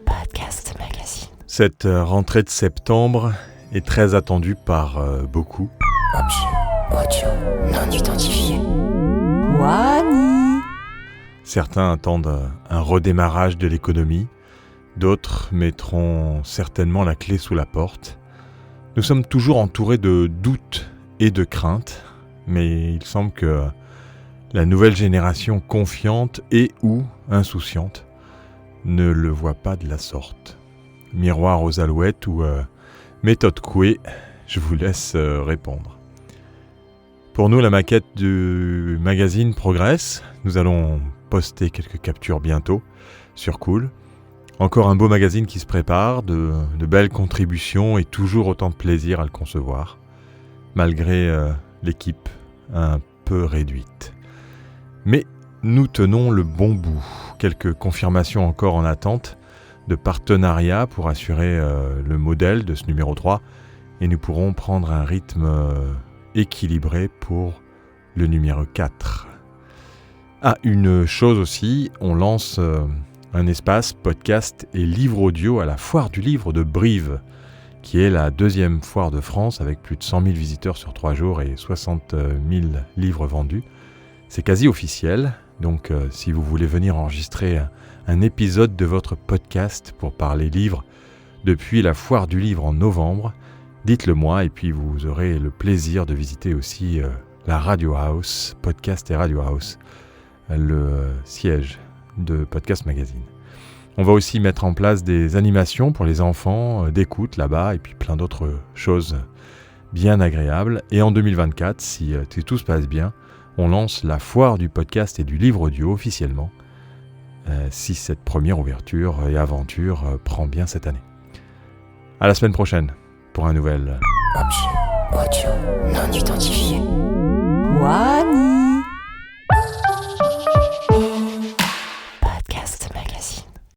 Podcast Magazine. Cette rentrée de septembre est très attendue par beaucoup. Audio non identifié. Wani. Certains attendent un redémarrage de l'économie, d'autres mettront certainement la clé sous la porte. Nous sommes toujours entourés de doutes et de craintes, mais il semble que la nouvelle génération confiante et ou insouciante ne le voit pas de la sorte. Miroir aux alouettes ou méthode Coué, je vous laisse répondre. Pour nous, la maquette du magazine progresse. Nous allons poster quelques captures bientôt sur Cool. Encore un beau magazine qui se prépare, de belles contributions et toujours autant de plaisir à le concevoir, malgré l'équipe un peu réduite. Mais nous tenons le bon bout. Quelques confirmations encore en attente de partenariat pour assurer le modèle de ce numéro 3 et nous pourrons prendre un rythme équilibré pour le numéro 4. Ah, une chose aussi, on lance un espace podcast et livre audio à la Foire du Livre de Brive, qui est la deuxième foire de France avec plus de 100 000 visiteurs sur 3 jours et 60 000 livres vendus. C'est quasi officiel, donc si vous voulez venir enregistrer un épisode de votre podcast pour parler livres depuis la Foire du Livre en novembre, dites-le moi et puis vous aurez le plaisir de visiter aussi la Radio House, Podcast et Radio House, le siège de Podcast Magazine. On va aussi mettre en place des animations pour les enfants d'écoute là-bas et puis plein d'autres choses bien agréables. Et en 2024, si tout se passe bien, on lance la foire du podcast et du livre audio officiellement, si cette première ouverture et aventure prend bien cette année. À la semaine prochaine pour un nouvel Audio non identifié. Wani.